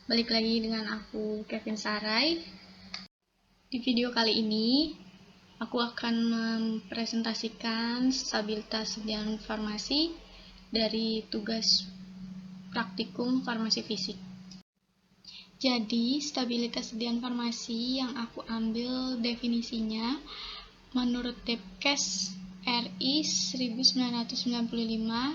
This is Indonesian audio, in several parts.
Balik lagi dengan aku, Kevin Sarai. Di video kali ini, aku akan mempresentasikan stabilitas sediaan farmasi dari tugas praktikum farmasi fisik. Jadi, stabilitas sediaan farmasi yang aku ambil definisinya menurut Depkes RI 1995,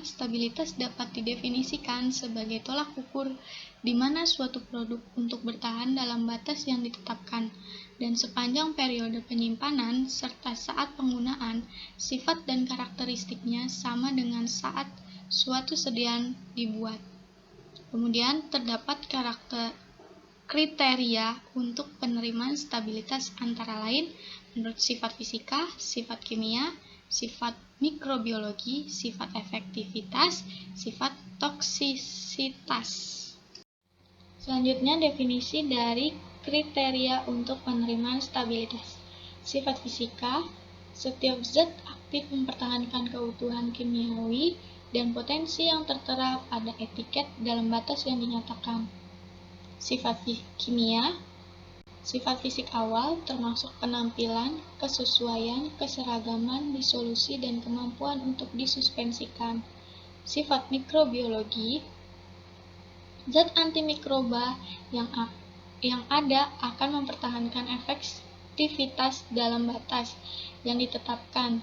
stabilitas dapat didefinisikan sebagai tolak ukur di mana suatu produk untuk bertahan dalam batas yang ditetapkan, dan sepanjang periode penyimpanan serta saat penggunaan, sifat dan karakteristiknya sama dengan saat suatu sediaan dibuat. Kemudian terdapat kriteria untuk penerimaan stabilitas antara lain menurut sifat fisika, sifat kimia, sifat mikrobiologi, sifat efektivitas, sifat toksisitas. Selanjutnya definisi dari kriteria untuk penerimaan stabilitas. Sifat fisika, setiap zat aktif mempertahankan keutuhan kimiawi dan potensi yang tertera pada etiket dalam batas yang dinyatakan. Sifat kimia, sifat fisik awal termasuk penampilan, kesesuaian, keseragaman, disolusi, dan kemampuan untuk disuspensikan. Sifat mikrobiologi, zat antimikroba yang ada akan mempertahankan efektivitas dalam batas yang ditetapkan.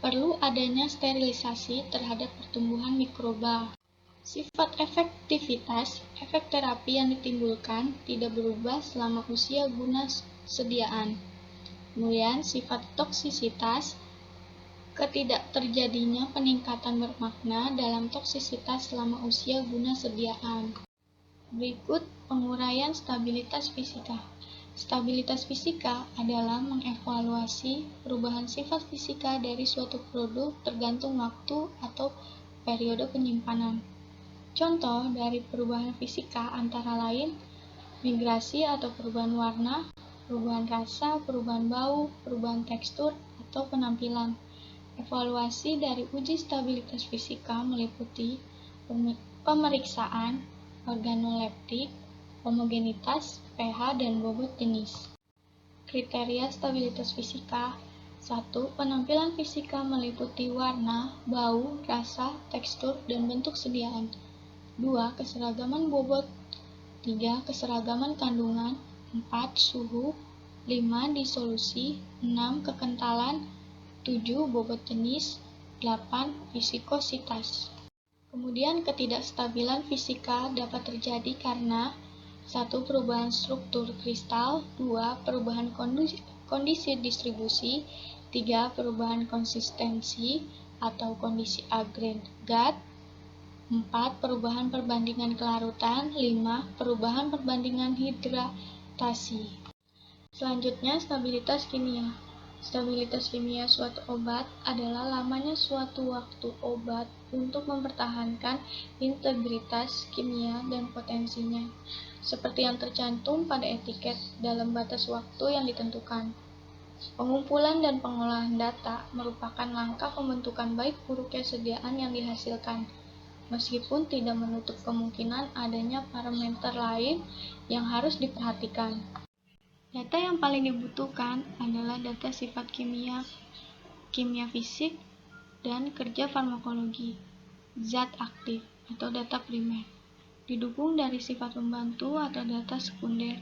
Perlu adanya sterilisasi terhadap pertumbuhan mikroba. Sifat efektivitas, efek terapi yang ditimbulkan tidak berubah selama usia guna sediaan. Kemudian sifat toksisitas, ketidakterjadinya peningkatan bermakna dalam toksisitas selama usia guna sediaan. Berikut penguraian stabilitas fisika. Stabilitas fisika adalah mengevaluasi perubahan sifat fisika dari suatu produk tergantung waktu atau periode penyimpanan. Contoh dari perubahan fisika antara lain migrasi atau perubahan warna, perubahan rasa, perubahan bau, perubahan tekstur, atau penampilan. Evaluasi dari uji stabilitas fisika meliputi pemeriksaan organoleptik, homogenitas, pH, dan bobot jenis. Kriteria stabilitas fisika. 1. Penampilan fisika meliputi warna, bau, rasa, tekstur, dan bentuk sediaan. 2. Keseragaman bobot. 3. Keseragaman kandungan. 4. Suhu. 5. Disolusi. 6. Kekentalan. 7. Bobot jenis. 8. viskositas. Kemudian ketidakstabilan fisika dapat terjadi karena 1. Perubahan struktur kristal. 2. Perubahan kondisi distribusi. 3. Perubahan konsistensi atau kondisi agregat. 4. Perubahan perbandingan kelarutan. 5. Perubahan perbandingan hidratasi. Selanjutnya, stabilitas kimia. Stabilitas kimia suatu obat adalah lamanya suatu waktu obat untuk mempertahankan integritas kimia dan potensinya, seperti yang tercantum pada etiket dalam batas waktu yang ditentukan. Pengumpulan dan pengolahan data merupakan langkah pembentukan baik buruknya sediaan yang dihasilkan, meskipun tidak menutup kemungkinan adanya parameter lain yang harus diperhatikan. Data yang paling dibutuhkan adalah data sifat kimia fisik, dan kerja farmakologi, zat aktif, atau data primer, didukung dari sifat pembantu atau data sekunder.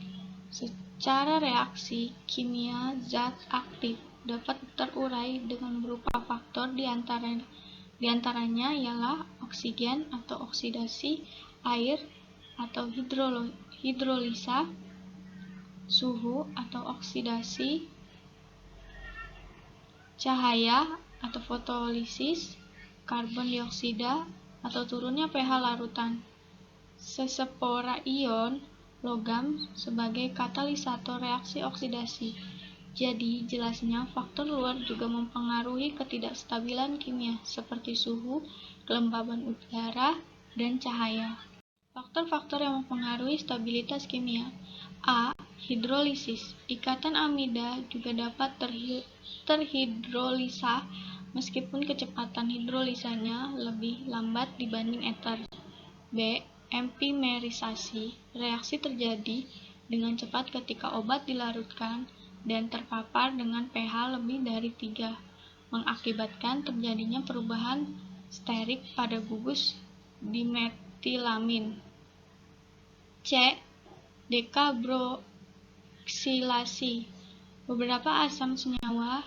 Secara reaksi kimia zat aktif dapat terurai dengan berupa faktor diantaranya ialah oksigen atau oksidasi, air atau hidrolisa, suhu atau oksidasi, cahaya atau fotolisis, karbon dioksida atau turunnya pH larutan, sesepora ion logam sebagai katalisator reaksi oksidasi. Jadi, jelasnya faktor luar juga mempengaruhi ketidakstabilan kimia seperti suhu, kelembaban udara, dan cahaya. Faktor-faktor yang mempengaruhi stabilitas kimia. A. Hidrolisis. Ikatan amida juga dapat terhidrolisa meskipun kecepatan hidrolisanya lebih lambat dibanding eter. B. epimerisasi, reaksi terjadi dengan cepat ketika obat dilarutkan dan terpapar dengan pH lebih dari 3, mengakibatkan terjadinya perubahan sterik pada gugus dimetilamin. C. Dekarboksilasi. Beberapa asam senyawa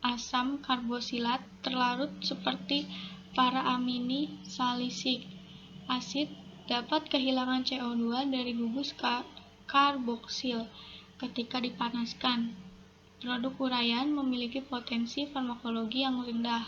asam karboksilat terlarut seperti paraamini salisik asid dapat kehilangan CO2 dari gugus karboksil ketika dipanaskan. Produk uraian memiliki potensi farmakologi yang rendah.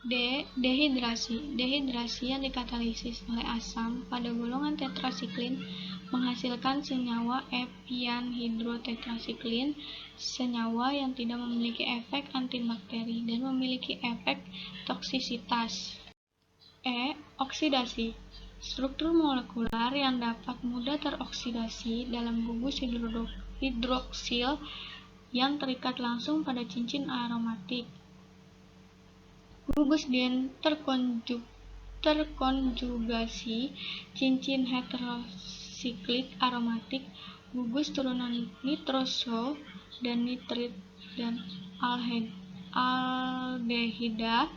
D. Dehidrasi. Dehidrasi yang dikatalisis oleh asam pada golongan tetrasiklin menghasilkan senyawa epianhidrotetrasiklin, senyawa yang tidak memiliki efek antibakteri dan memiliki efek toksisitas. E. Oksidasi. Struktur molekular yang dapat mudah teroksidasi dalam gugus hidroksil yang terikat langsung pada cincin aromatik. Gugus gen terkonjugasi cincin heterosiklik aromatik, gugus turunan nitroso dan nitrit dan aldehida.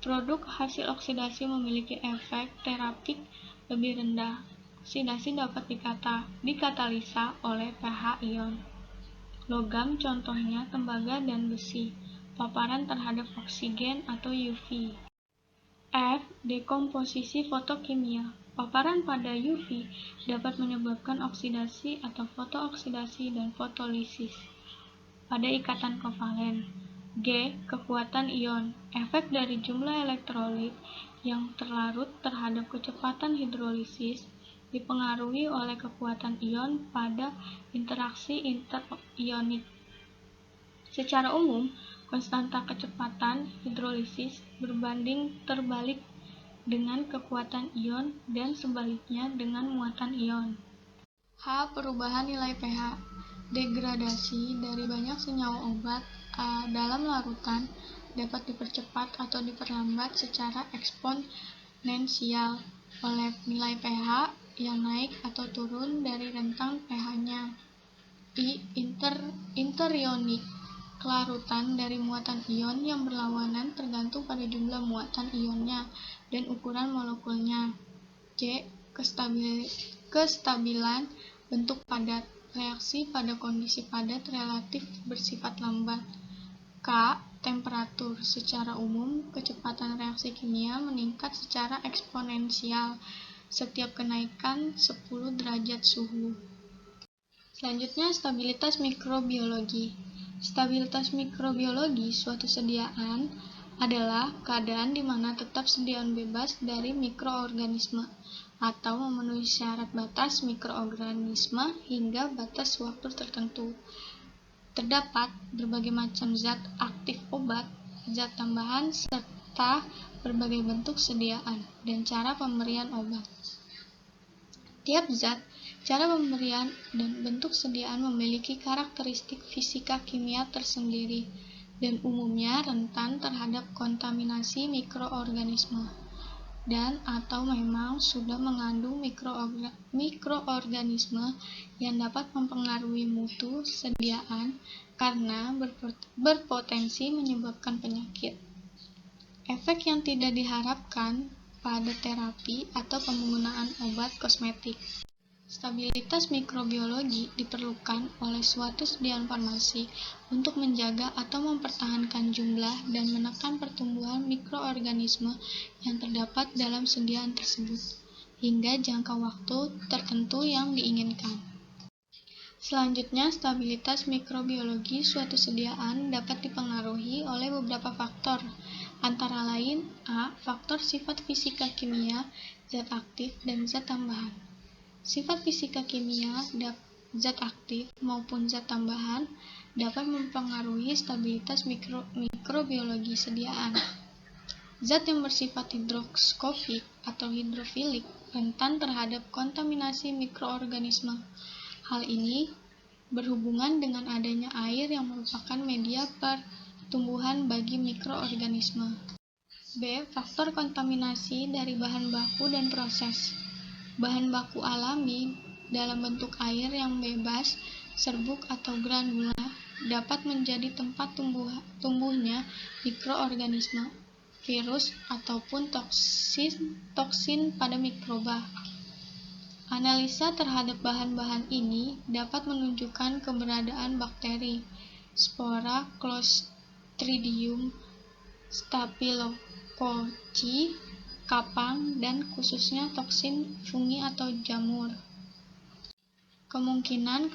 Produk hasil oksidasi memiliki efek terapik lebih rendah. Oksidasi dapat dikatalisa oleh pH ion logam, contohnya tembaga dan besi, paparan terhadap oksigen atau UV. F. Dekomposisi fotokimia. Paparan pada UV dapat menyebabkan oksidasi atau fotooksidasi dan fotolisis pada ikatan kovalen. G. Kekuatan ion. Efek dari jumlah elektrolit yang terlarut terhadap kecepatan hidrolisis dipengaruhi oleh kekuatan ion pada interaksi interionik. Secara umum, konstanta kecepatan hidrolisis berbanding terbalik dengan kekuatan ion dan sebaliknya dengan muatan ion. H. Perubahan nilai pH. Degradasi dari banyak senyawa obat dalam larutan dapat dipercepat atau diperlambat secara eksponensial oleh nilai pH yang naik atau turun dari rentang pH-nya. I. Interionik. Kelarutan dari muatan ion yang berlawanan tergantung pada jumlah muatan ionnya dan ukuran molekulnya. C. Kestabilan bentuk padat. Reaksi pada kondisi padat relatif bersifat lambat. K. Temperatur. Secara umum, kecepatan reaksi kimia meningkat secara eksponensial setiap kenaikan 10 derajat suhu. Selanjutnya, stabilitas mikrobiologi. Stabilitas mikrobiologi suatu sediaan adalah keadaan di mana tetap sediaan bebas dari mikroorganisme atau memenuhi syarat batas mikroorganisme hingga batas waktu tertentu. Terdapat berbagai macam zat aktif obat, zat tambahan, serta berbagai bentuk sediaan dan cara pemberian obat. Tiap zat, cara pemberian, dan bentuk sediaan memiliki karakteristik fisika kimia tersendiri dan umumnya rentan terhadap kontaminasi mikroorganisme dan atau memang sudah mengandung mikroorganisme yang dapat mempengaruhi mutu sediaan karena berpotensi menyebabkan penyakit. Efek yang tidak diharapkan pada terapi atau penggunaan obat kosmetik. Stabilitas mikrobiologi diperlukan oleh suatu sediaan farmasi untuk menjaga atau mempertahankan jumlah dan menekan pertumbuhan mikroorganisme yang terdapat dalam sediaan tersebut hingga jangka waktu tertentu yang diinginkan. Selanjutnya, stabilitas mikrobiologi suatu sediaan dapat dipengaruhi oleh beberapa faktor, antara lain A. Faktor sifat fisika kimia, zat aktif, dan zat tambahan. Sifat fisika kimia, zat aktif maupun zat tambahan dapat mempengaruhi stabilitas mikrobiologi sediaan. Zat yang bersifat hidroskopik atau hidrofilik rentan terhadap kontaminasi mikroorganisme. Hal ini berhubungan dengan adanya air yang merupakan media pertumbuhan bagi mikroorganisme. B. Faktor kontaminasi dari bahan baku dan proses. Bahan baku alami dalam bentuk air yang bebas, serbuk atau granula dapat menjadi tempat tumbuhnya mikroorganisme, virus, ataupun toksin pada mikroba. Analisa terhadap bahan-bahan ini dapat menunjukkan keberadaan bakteri, spora Clostridium staphylococcus, kapang, dan khususnya toksin fungi atau jamur. Kemungkinan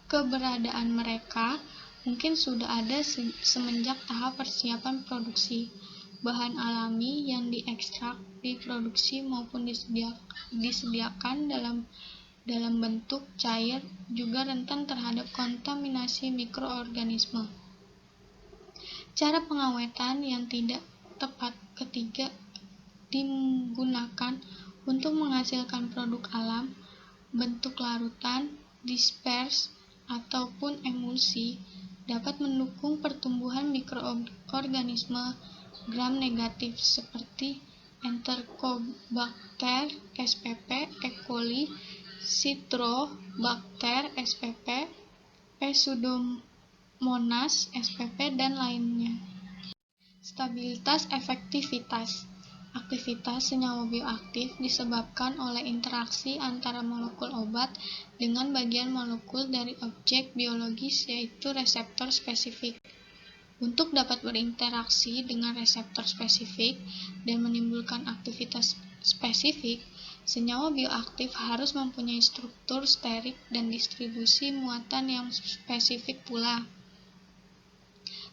keberadaan mereka mungkin sudah ada semenjak tahap persiapan produksi. Bahan alami yang diekstrak, diproduksi maupun disediakan dalam bentuk cair juga rentan terhadap kontaminasi mikroorganisme. Cara pengawetan yang tidak tepat ketiga digunakan untuk menghasilkan produk alam, bentuk larutan, dispers, ataupun emulsi dapat mendukung pertumbuhan mikroorganisme gram-negatif seperti Enterobacter spp, E. coli, Citrobacter spp, Pseudomonas spp, dan lainnya. Stabilitas efektivitas. Aktivitas senyawa bioaktif disebabkan oleh interaksi antara molekul obat dengan bagian molekul dari objek biologis, yaitu reseptor spesifik. Untuk dapat berinteraksi dengan reseptor spesifik dan menimbulkan aktivitas spesifik, senyawa bioaktif harus mempunyai struktur sterik dan distribusi muatan yang spesifik pula.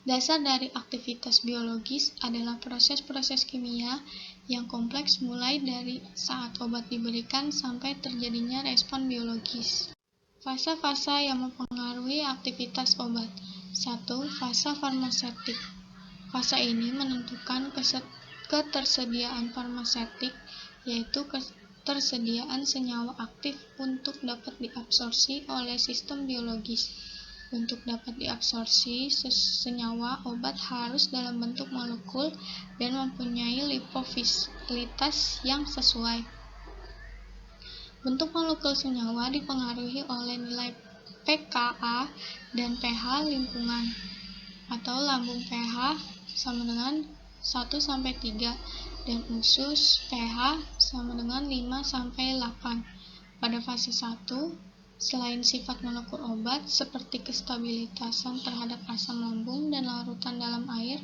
Dasar dari aktivitas biologis adalah proses-proses kimia yang kompleks mulai dari saat obat diberikan sampai terjadinya respon biologis. Fase-fase yang mempengaruhi aktivitas obat. 1. Fase farmasetik. Fase ini menentukan ketersediaan farmasetik, yaitu ketersediaan senyawa aktif untuk dapat diabsorpsi oleh sistem biologis. Untuk dapat diabsorpsi, senyawa obat harus dalam bentuk molekul dan mempunyai lipofisilitas yang sesuai. Bentuk molekul senyawa dipengaruhi oleh nilai pKa dan pH lingkungan, atau lambung pH sama dengan 1-3 dan usus pH sama dengan 5-8. Pada fase 1, selain sifat molekul obat seperti kestabilitasan terhadap asam lambung dan larutan dalam air,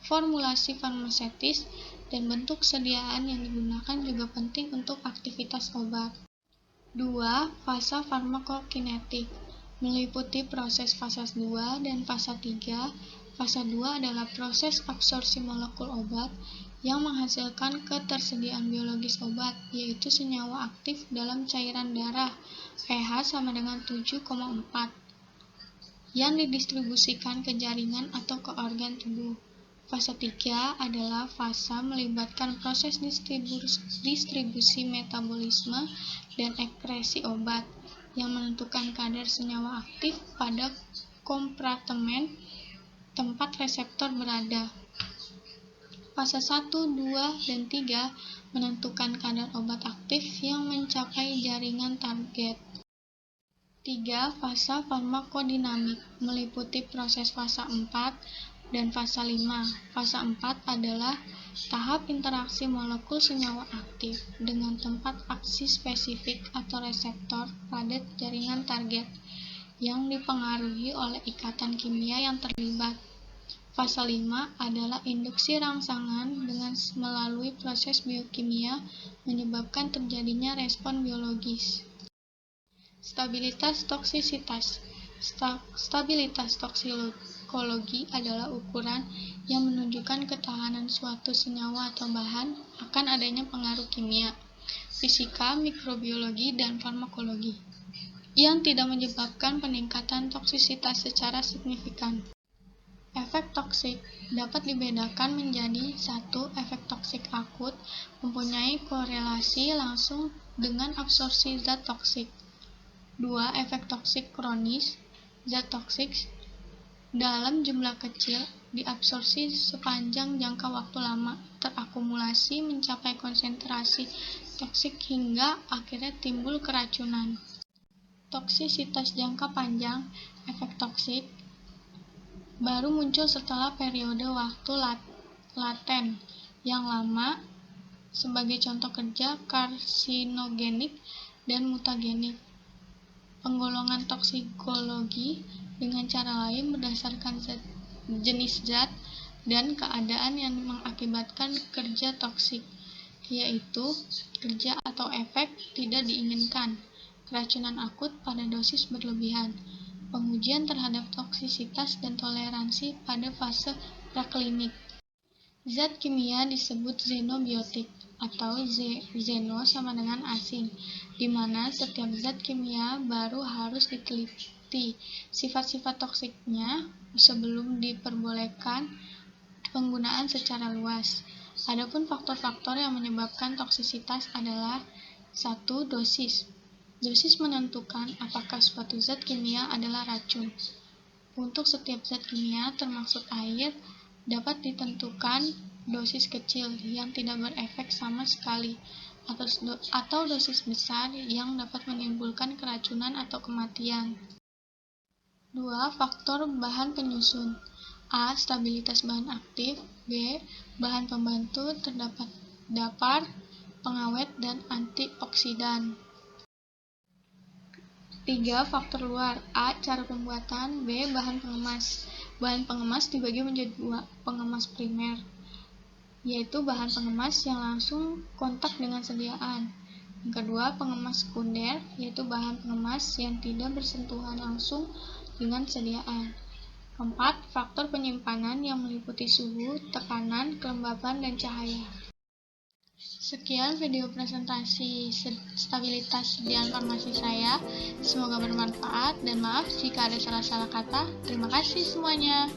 formulasi farmasetis dan bentuk sediaan yang digunakan juga penting untuk aktivitas obat. 2. Fase farmakokinetik meliputi proses fase 2 dan fase 3. Fase 2 adalah proses absorpsi molekul obat yang menghasilkan ketersediaan biologis obat, yaitu senyawa aktif dalam cairan darah pH sama dengan 7,4 yang didistribusikan ke jaringan atau ke organ tubuh. Fase 3 adalah fase melibatkan proses distribusi metabolisme dan ekskresi obat yang menentukan kadar senyawa aktif pada kompartemen tempat reseptor berada. Fase 1, 2, dan 3 menentukan kadar obat aktif yang mencapai jaringan target. 3. Fase farmakodinamik meliputi proses fase 4 dan fase 5. Fase 4 adalah tahap interaksi molekul senyawa aktif dengan tempat aksi spesifik atau reseptor pada jaringan target yang dipengaruhi oleh ikatan kimia yang terlibat. Fase 5 adalah induksi rangsangan dengan melalui proses biokimia menyebabkan terjadinya respon biologis. Stabilitas toksisitas. Stabilitas toksikologi adalah ukuran yang menunjukkan ketahanan suatu senyawa atau bahan akan adanya pengaruh kimia, fisika, mikrobiologi, dan farmakologi yang tidak menyebabkan peningkatan toksisitas secara signifikan. Efek toksik dapat dibedakan menjadi 1. Efek toksik akut mempunyai korelasi langsung dengan absorpsi zat toksik. 2. Efek toksik kronis. Zat toksik dalam jumlah kecil diabsorpsi sepanjang jangka waktu lama, terakumulasi mencapai konsentrasi toksik hingga akhirnya timbul keracunan. Toksisitas jangka panjang, efek toksik, baru muncul setelah periode waktu laten yang lama, sebagai contoh kerja karsinogenik dan mutagenik. Penggolongan toksikologi dengan cara lain berdasarkan jenis zat dan keadaan yang mengakibatkan kerja toksik, yaitu kerja atau efek tidak diinginkan, keracunan akut pada dosis berlebihan, pengujian terhadap toksisitas dan toleransi pada fase praklinik. Zat kimia disebut xenobiotik atau xeno sama dengan asing, di mana setiap zat kimia baru harus diteliti sifat-sifat toksiknya sebelum diperbolehkan penggunaan secara luas. Adapun faktor-faktor yang menyebabkan toksisitas adalah 1. Dosis. Dosis menentukan apakah suatu zat kimia adalah racun. Untuk setiap zat kimia, termasuk air, dapat ditentukan dosis kecil yang tidak berefek sama sekali, atau dosis besar yang dapat menimbulkan keracunan atau kematian. 2. Faktor bahan penyusun. A. Stabilitas bahan aktif. B. Bahan pembantu terdapat dapar, pengawet, dan antioksidan. 3. Faktor luar. A. Cara pembuatan. B. Bahan pengemas. Bahan pengemas dibagi menjadi 2. Pengemas primer, yaitu bahan pengemas yang langsung kontak dengan sediaan. Yang kedua, pengemas sekunder, yaitu bahan pengemas yang tidak bersentuhan langsung dengan sediaan. Keempat, faktor penyimpanan yang meliputi suhu, tekanan, kelembapan, dan cahaya. Sekian video presentasi stabilitas sediaan farmasi saya. Semoga bermanfaat dan maaf jika ada salah-salah kata. Terima kasih semuanya.